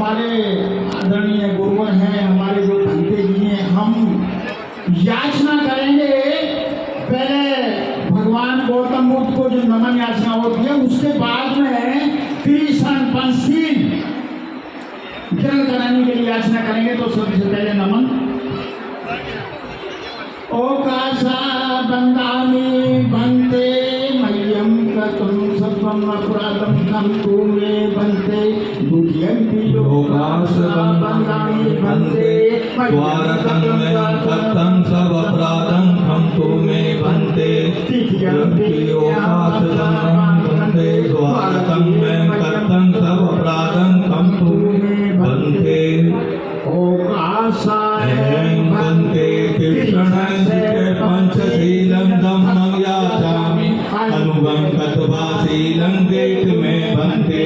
हमारे आदरणीय गुरुवर हैं, हमारे जो भंते जी हैं, हम याचना करेंगे। पहले भगवान गौतम बुद्ध को जो नमन याचना होती है, उसके बाद में कृष्ण पंचशील ग्रहण कराने के लिए याचना करेंगे। तो सबसे पहले नमन। ओकाशा बंदामी बंते मह्यम कर्तुं सत्वं अपराधं खं तु मे बंते द्वितीयंपि ओकाशा बंदामी बंते द्वारकं मे कर्तं सब अपराधं खं तु मे बंते तृतीयंपि ओकाशा बंदे द्वारकं मे कर्तं सब अपराधं खं तु मे बंते ओकाशाय बंते कृष्णं पंचशीलं धम्मं याचामि अनुगं कृत्वा शीलं देत मे बन्ते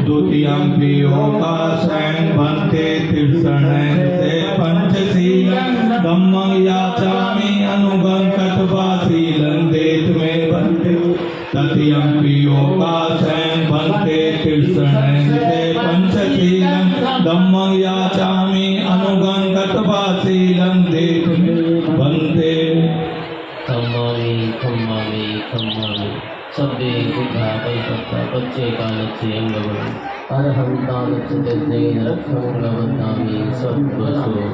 द्वितीयंपि ओकाशं बन्ते कृष्णं पंचशीलं धम्मं याचामि अनुगं कृत्वा शीलं देत मे बन्ते तृतीयंपि ओकाशं बन्ते कृष्णं पंचशीलं धम्मं याचामि अनुगं कृत्वा शीलं देत मे बन्ते। खम्मामि खम्मामि खम्मामि शब्दे बुद्धा कल्पत्ता पच्चे कालस्य अंगवम् अरहं तालच्यतेन रक्षं गवदामि सद्वसो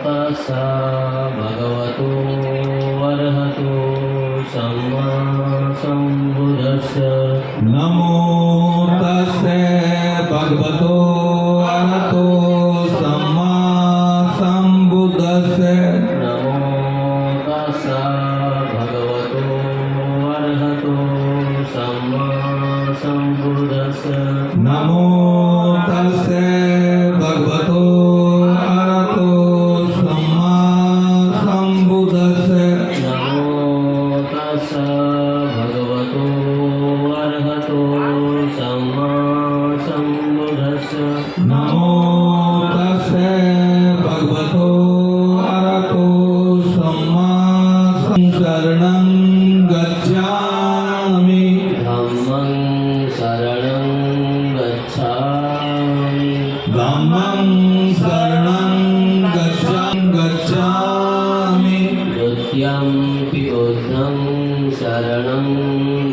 तस्सा भगवतो अर्हतो सम्मा सम्बुद्धस्य नमो तस्से भगवतो अरहतो सम्मा सम्बुद्धस्य नमो तस्सा भगवतो अर्हतो सम्मा सम्बुद्धस्य नमो तस्से भगवतो अरहतो सम्मा सम्बुद्धस्य नमो तस्सा भगवतो अर्हतो सम्मा सम्बुद्धस्य नमो तस्से भगवतो अरहतो सम्मा शरणं गच्छामि धम्मं शरणं गच्छामि धम्मं शरणं गच्छामि द्वितीयंपि बुद्धं शरणं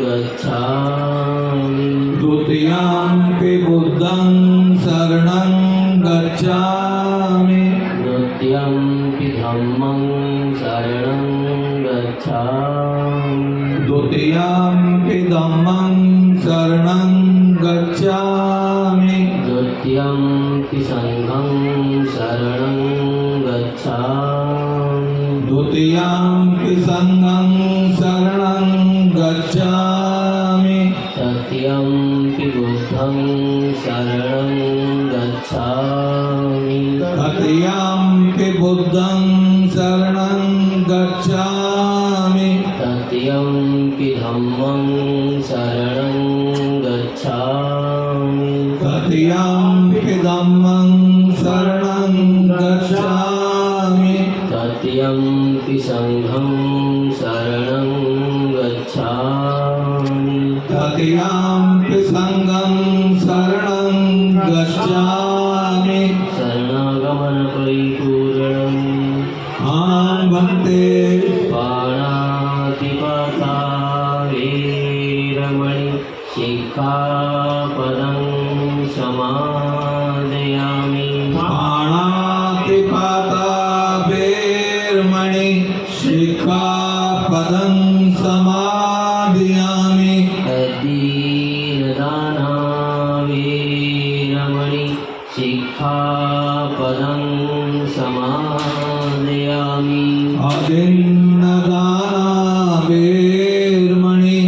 गच्छामि द्वितीयंपि बुद्धं शरणं गच्छामि द्वितीयंपि धम्मं शरणं गच्छामि द्वितीयंपि धम्मं शरणं गच्छामि द्वितीयंपि संघं शरणं गच्छामि द्वितीयंपि संघं शरणं गच्छामि तृतीयंपि बुद्धं शरणं गच्छामि तृतीयंपि बुद्धं शरणं गच्छामि तृतीयंपि धम्मं शरणं गच्छामि तृतीयंपि धम्मं शरणं गच्छामि तृतीयंपि संघं शरणं गच्छामि तृतीयंपि संघं शरणं गच्छामि शरणागमन परिपूर्णम् आं वन्दे पाणातिपाता वीरमणि शिक्षापदं समादयामि पाणातिपाता वीरमणि शिक्षापदं समादयामि दीनदाना वीरमणि शिक्षापदं समादयामि अदिन्नदाना वीरमणि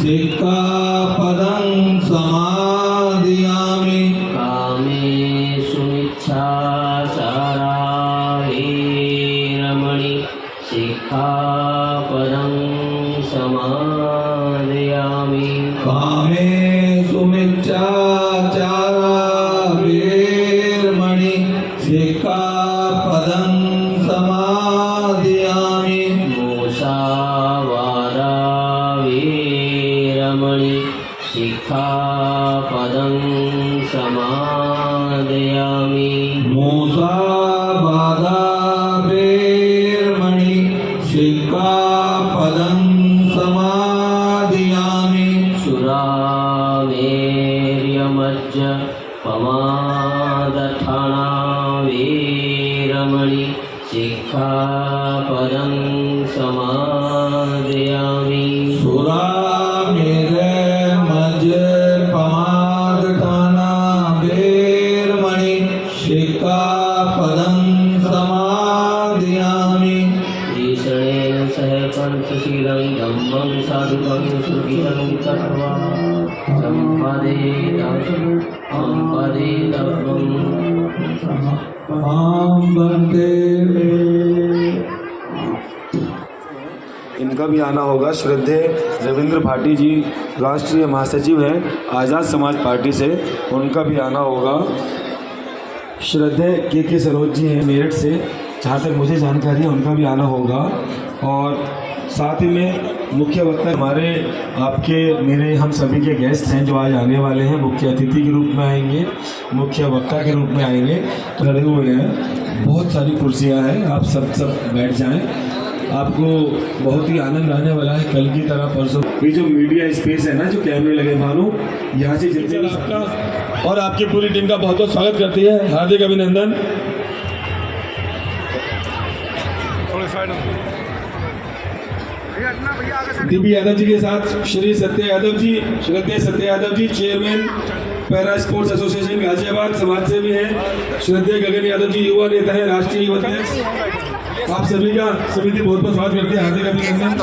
शिक्षापदं समादयामि कामेषु मिच्छाचारा वीरमणि शिक्षापदं समादयामि कामेषु मिच्छाचारा वीरमणि शिक्षापदं समादयामि मुसावादा वीरमणि शिक्षा शिक्षापदं समादयामि मूसावादावेर्मणि शिक्षापदं समादयामि सुरामेर्यमज्ज पमादठाना वीरमणि शिक्षापदं समादयामि सुरामेरमज पमादठाना वेर्मणि शिक्षापदं समादयामि ईशणेन सह पंचशीलं धम्मं साधुकं सुखितं कृत्वा सम्पदेतव्यम् आं वन्दे। इनका भी आना होगा। श्रद्धेय रविंद्र भाटी जी राष्ट्रीय महासचिव हैं आज़ाद समाज पार्टी से, उनका भी आना होगा। श्रद्धेय के सरोज जी हैं मेरठ से, जहाँ तक मुझे जानकारी है उनका भी आना होगा। और साथ ही में मुख्य वक्ता हमारे आपके मेरे हम सभी के गेस्ट हैं जो आज आने वाले हैं, मुख्य अतिथि के रूप में आएंगे, मुख्य वक्ता के रूप में आएंगे। तो लड़े हुए हैं, बहुत सारी कुर्सियां हैं, आप सब बैठ जाएं। आपको बहुत ही आनंद आने वाला है कल की तरह परसों। ये जो मीडिया स्पेस है ना, जो कैमरे लगे मानो यहाँ से जितने भी आपका और आपकी पूरी टीम का बहुत बहुत स्वागत करती है, हार्दिक अभिनंदन। दीपी यादव जी के साथ श्री सत्य यादव जी, श्रद्धेय Satya Yadav ji chairman para sports association Ghaziabad, समाज सेवी हैं। श्रद्धेय गगन यादव जी युवा नेता है, राष्ट्रीय युवा अध्यक्ष। आप सभी का समिति बहुत बहुत स्वागत करती है, हार्दिक अभिनंदन।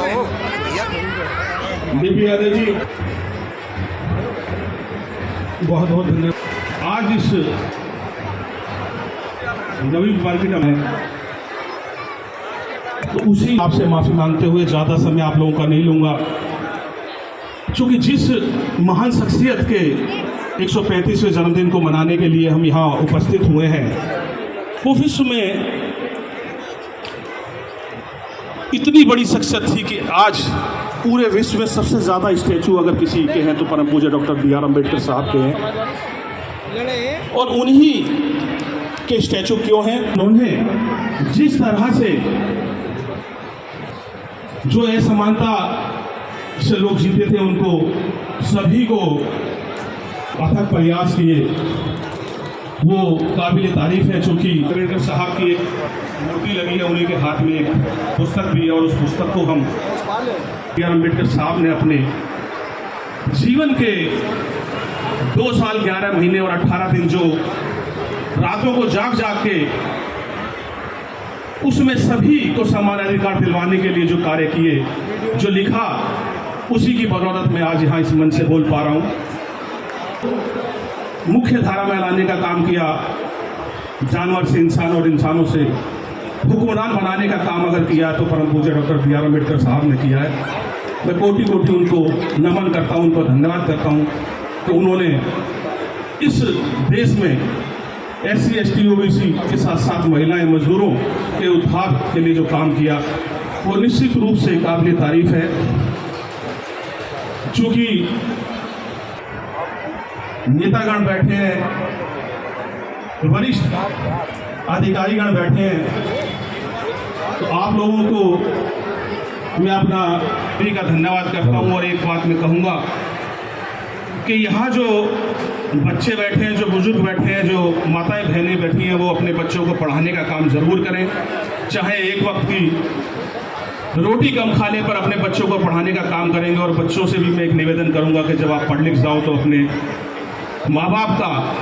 दीपी यादव जी बहुत बहुत धन्यवाद। आज इस नवीन मार्केट में तो उसी आपसे माफ़ी मांगते हुए ज़्यादा समय आप लोगों का नहीं लूँगा, क्योंकि जिस महान शख्सियत के 135वें जन्मदिन को मनाने के लिए हम यहाँ उपस्थित हुए हैं, वो विश्व में इतनी बड़ी शख्सियत थी कि आज पूरे विश्व में सबसे ज़्यादा स्टैचू अगर किसी के हैं तो परम पूज्य डॉक्टर B.R. अम्बेडकर साहब के हैं। और उन्हीं के स्टैचू क्यों हैं? उन्होंने जिस तरह से जो असमानता से लोग जीते थे, उनको सभी को अथक प्रयास किए, वो काबिल तारीफ है। चूँकि अम्बेडकर साहब की एक मूर्ति लगी है, उन्हीं के हाथ में एक पुस्तक भी है, और उस पुस्तक को हम B.R. अम्बेडकर साहब ने अपने जीवन के 2 साल 11 महीने और 18 दिन जो रातों को जाग के उसमें सभी को समान अधिकार दिलवाने के लिए जो कार्य किए, जो लिखा, उसी की बदौलत मैं आज यहाँ इस मंच से बोल पा रहा हूँ। मुख्य धारा में लाने का काम किया, जानवर से इंसान और इंसानों से हुक्मरान बनाने का काम अगर किया तो परम पूज्य डॉक्टर B.R. अम्बेडकर साहब ने किया है। मैं कोटि कोटि उनको नमन करता हूँ, उनको धन्यवाद करता हूँ कि उन्होंने इस देश में SC ST OBC के साथ साथ महिलाएं, मजदूरों के उद्धार के लिए जो काम किया, वो निश्चित रूप से काबिल तारीफ है। चूँकि नेतागण बैठे हैं, वरिष्ठ अधिकारीगण बैठे हैं, तो आप लोगों को मैं अपना भी का धन्यवाद करता हूँ। और एक बात मैं कहूँगा कि यहाँ जो बच्चे बैठे हैं, जो बुजुर्ग बैठे हैं, जो माताएं बहनें बैठी हैं, वो अपने बच्चों को पढ़ाने का काम ज़रूर करें। चाहे एक वक्त की रोटी कम खाने पर अपने बच्चों को पढ़ाने का काम करेंगे। और बच्चों से भी मैं एक निवेदन करूँगा कि जब आप पढ़ लिख जाओ तो अपने माँ बाप का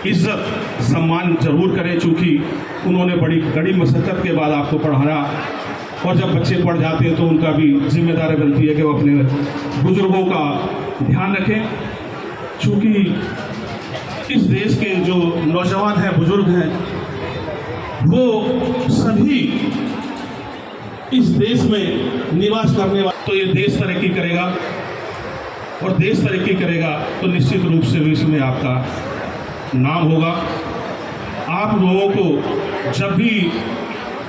इज्जत सम्मान जरूर करें, चूँकि उन्होंने बड़ी कड़ी मशक्क़त के बाद आपको पढ़ाना। और जब बच्चे पढ़ जाते हैं तो उनका भी जिम्मेदारी बनती है कि वो अपने बुजुर्गों का ध्यान रखें। चूँकि इस देश के जो नौजवान हैं, बुजुर्ग हैं, वो सभी इस देश में निवास करने वाले, तो ये देश तरक्की करेगा। और देश तरक्की करेगा तो निश्चित रूप से विश्व में आपका नाम होगा। आप लोगों को जब भी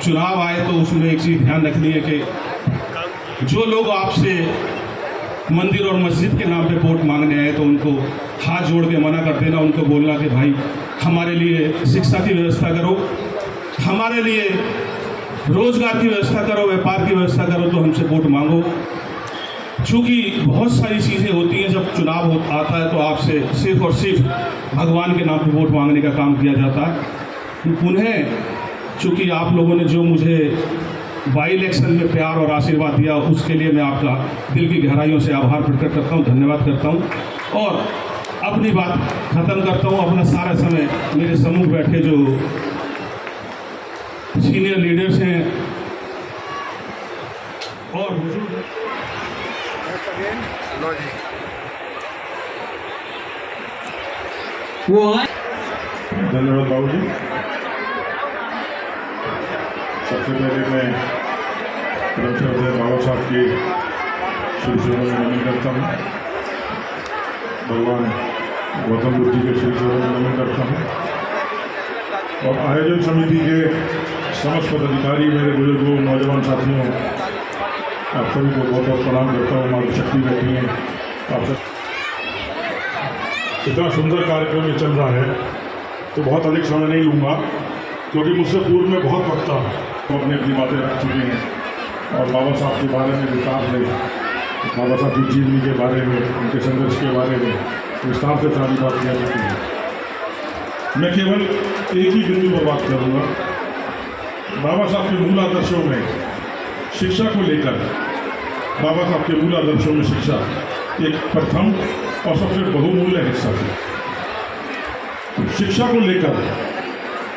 चुनाव आए तो उसमें एक चीज़ ध्यान रखनी है कि जो लोग आपसे मंदिर और मस्जिद के नाम पे वोट मांगने आए तो उनको हाथ जोड़ के मना कर देना, उनको बोलना कि भाई हमारे लिए शिक्षा की व्यवस्था करो, हमारे लिए रोजगार की व्यवस्था करो, व्यापार की व्यवस्था करो, तो हमसे वोट मांगो। चूँकि बहुत सारी चीज़ें होती हैं, जब चुनाव आता है तो आपसे सिर्फ और सिर्फ भगवान के नाम पे वोट मांगने का काम किया जाता है। उन्हें चूँकि आप लोगों ने जो मुझे बाई इलेक्शन में प्यार और आशीर्वाद दिया, उसके लिए मैं आपका दिल की गहराइयों से आभार प्रकट करता हूँ, धन्यवाद करता हूँ और अपनी बात ख़त्म करता हूँ। अपना सारा समय मेरे सम्मुख बैठे जो सीनियर लीडर्स हैं और वो आए। धन्यवाद बाबू जी। सबसे पहले मैं श्रद्धेय बाबा साहब की श्री चरणों में नमन करता हूँ, भगवान गौतम बुद्ध जी के श्री चरणों में नमन करता हूँ और आयोजन समिति के समस्त पदाधिकारी, मेरे बुजुर्गों, नौजवान साथियों, आप सभी को बहुत बहुत प्रणाम करता हूँ। माँ शक्ति बैठी हैं, आप सब इतना सुंदर कार्यक्रम ये चल रहा है तो बहुत अधिक समय नहीं लूँगा, क्योंकि मुझसे पूर्व में बहुत वक्ता तो अपनी अपनी बातें रख चुके हैं और बाबा साहब के बारे में विस्तार से, बाबा साहब की जीवनी के बारे में, उनके संघर्ष के बारे में विस्तार से सारी बात किया जाती है। मैं केवल एक ही बिंदु पर बात करूँगा। बाबा साहब के मूल आदर्शों में शिक्षा को लेकर, बाबा साहब के मूल आदर्शों में शिक्षा एक प्रथम और सबसे बहुमूल्य हिस्सा थी। शिक्षा को लेकर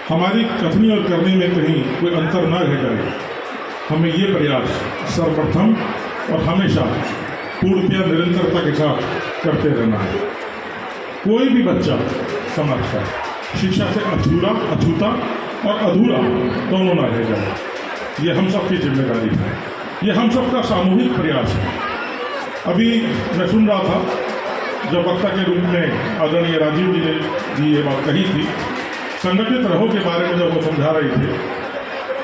हमारी कथनी और करने में कहीं कोई अंतर न रह जाए, हमें ये प्रयास सर्वप्रथम और हमेशा पूर्णतया निरंतरता के साथ करते रहना है। कोई भी बच्चा समाज का शिक्षा से अछूता और अधूरा दोनों न रह जाए, ये हम सबकी जिम्मेदारी है, ये हम सबका सामूहिक प्रयास है। अभी मैं सुन रहा था जब वक्ता के रूप में आदरणीय राजीव जी ने ये बात कही थी, संगठित रहो के बारे में जब वो समझा रहे थे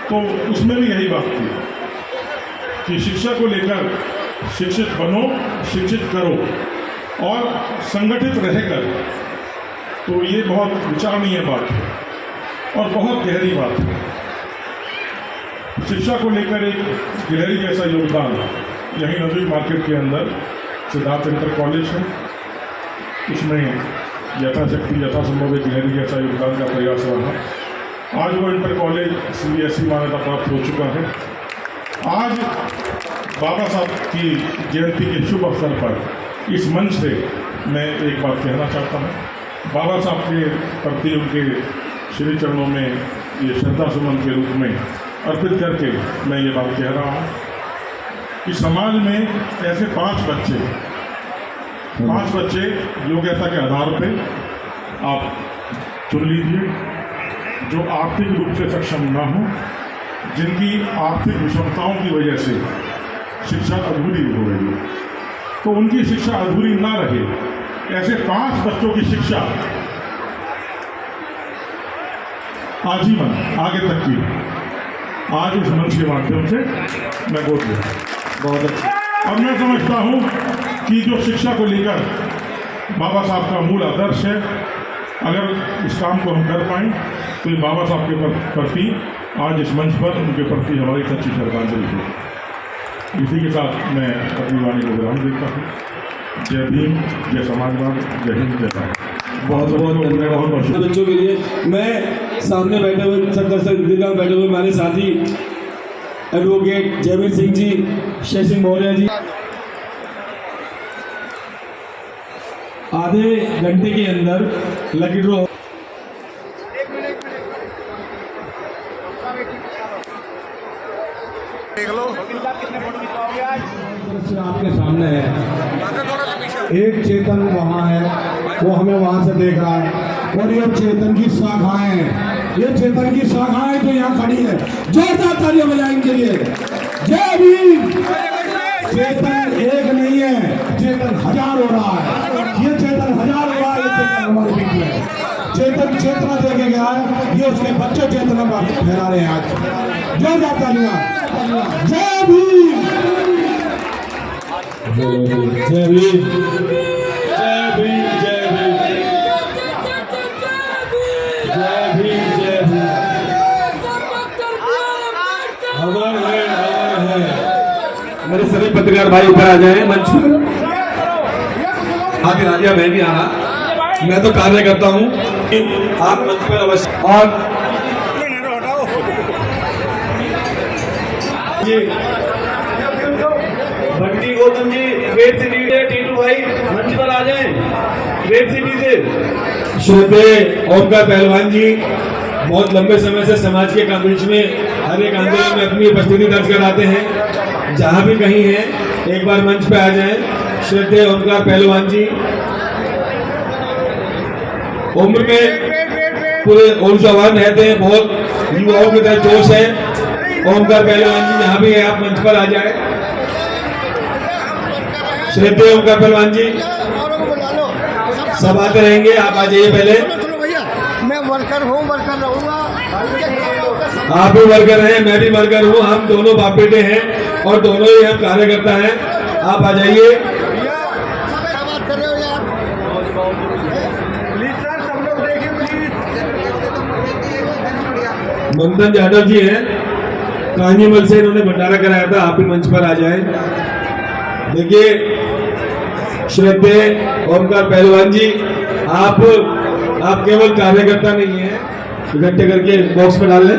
तो उसमें भी यही बात थी कि शिक्षा को लेकर शिक्षित बनो, शिक्षित करो और संगठित रहकर, तो ये बहुत विचारणीय बात है और बहुत गहरी बात है। शिक्षा को लेकर एक गिलहरी जैसा योगदान यहीं नजदीक मार्केट के अंदर सिद्धार्थ इंटर कॉलेज है, उसमें यथाशक्ति यथासंभव एक गिलहरी जैसा योगदान का प्रयास रहा। आज वो इंटर कॉलेज CBSE मान्यता प्राप्त हो चुका है। आज बाबा साहब की जयंती के शुभ अवसर पर इस मंच से मैं एक बात कहना चाहता हूँ। बाबा साहब के प्रति उनके श्री चरणों में ये श्रद्धा सुमन के रूप में अर्पित करके मैं ये बात कह रहा हूँ कि समाज में ऐसे 5 बच्चे योग्यता के आधार पे आप चुन लीजिए, जो आर्थिक रूप से सक्षम ना हो, जिनकी आर्थिक विषमताओं की वजह से शिक्षा अधूरी हो गई है, तो उनकी शिक्षा अधूरी ना रहे, ऐसे 5 बच्चों की शिक्षा आजीवन आगे तक की आज इस मंच के माध्यम से मैं बोल रहा हूँ। बहुत अच्छा। और मैं समझता हूँ कि जो शिक्षा को लेकर बाबा साहब का मूल आदर्श है, अगर इस काम को हम कर पाएँ तो ये बाबा साहब के प्रति आज इस मंच पर उनके प्रति हमारी सच्ची श्रद्धांजलि है। इसी के साथ मैं अपनी वाणी को विराम देता हूँ। जय भीम, जय समाजवाद, जय हिंद, जय भारत। बहुत बहुत धन्यवाद बच्चों के लिए। मैं सामने बैठे हुए दीर्घकाल बैठे हुए हमारे साथी एडवोकेट जयवीर सिंह जी, शेर सिंह मौर्य जी, आधे घंटे के अंदर लकी ड्रॉ आपके सामने है। एक चेतन वहाँ है, वो हमें वहाँ से देख रहा है, और ये चेतन की शाखाएं, ये चेतन की शाखाएं जो यहाँ खड़ी है, जोरदार तालियां बजाएं इनके लिए। जय भीम। चेतन एक नहीं है, चेतन 1000 हो रहा है। ये चेतन 1000 हो रहा है, ये चेतन हमारे बीच में चेतन चेतना दे के गया है, ये उसके बच्चे चेतना फैला रहे हैं आज। जोरदार तालियां। जय भीम। जय भीम, जय भीम, जय भीम, जय भीम, जय भीम। अमर है, अमर है। मेरे सभी पत्रकार भाई ऊपर आ जाए मंच पर। आगे राजिया मैं नहीं आ रहा, मैं तो कार्य करता हूँ। आप मंच पर अवश्य। और जी भक्ति गौतम जी वेब सिटी से, टीटू भाई मंच पर आ जाएं वेब सिटी से। श्रद्धेय ओमकार पहलवान जी बहुत लंबे समय से समाज के बीच में हर एक आंदोलन में अपनी उपस्थिति दर्ज कराते हैं। जहां भी कहीं हैं एक बार मंच पे आ जाएं। श्रद्धेय ओमकार पहलवान जी उम्र में पूरे ऊर्जावान रहते हैं, बहुत युवाओं की तरह जोश है। ओमकार पहलवान जी जहां भी है आप मंच पर आ जाए। श्रद्धेय ओमकार पहलवान जी सब आते रहेंगे, आप आ जाइए पहले। मैं वर्कर हूँ, वर्कर रहूंगा। आप भी वर्कर हैं, मैं भी वर्कर हूँ, हम दोनों बाप बेटे हैं और दोनों ही हम कार्यकर्ता हैं। आप आ जाइए। बात कर रहे हो यार, प्लीज सर सब लोग देखिए प्लीज। मंथन यादव जी हैं, कांजीमल से इन्होंने भंडारा कराया था, आप भी मंच पर आ जाएं। देखिए श्रद्धेय ओमकार पहलवान जी, आप केवल कार्यकर्ता नहीं है, इकट्ठे करके बॉक्स में डाल लें।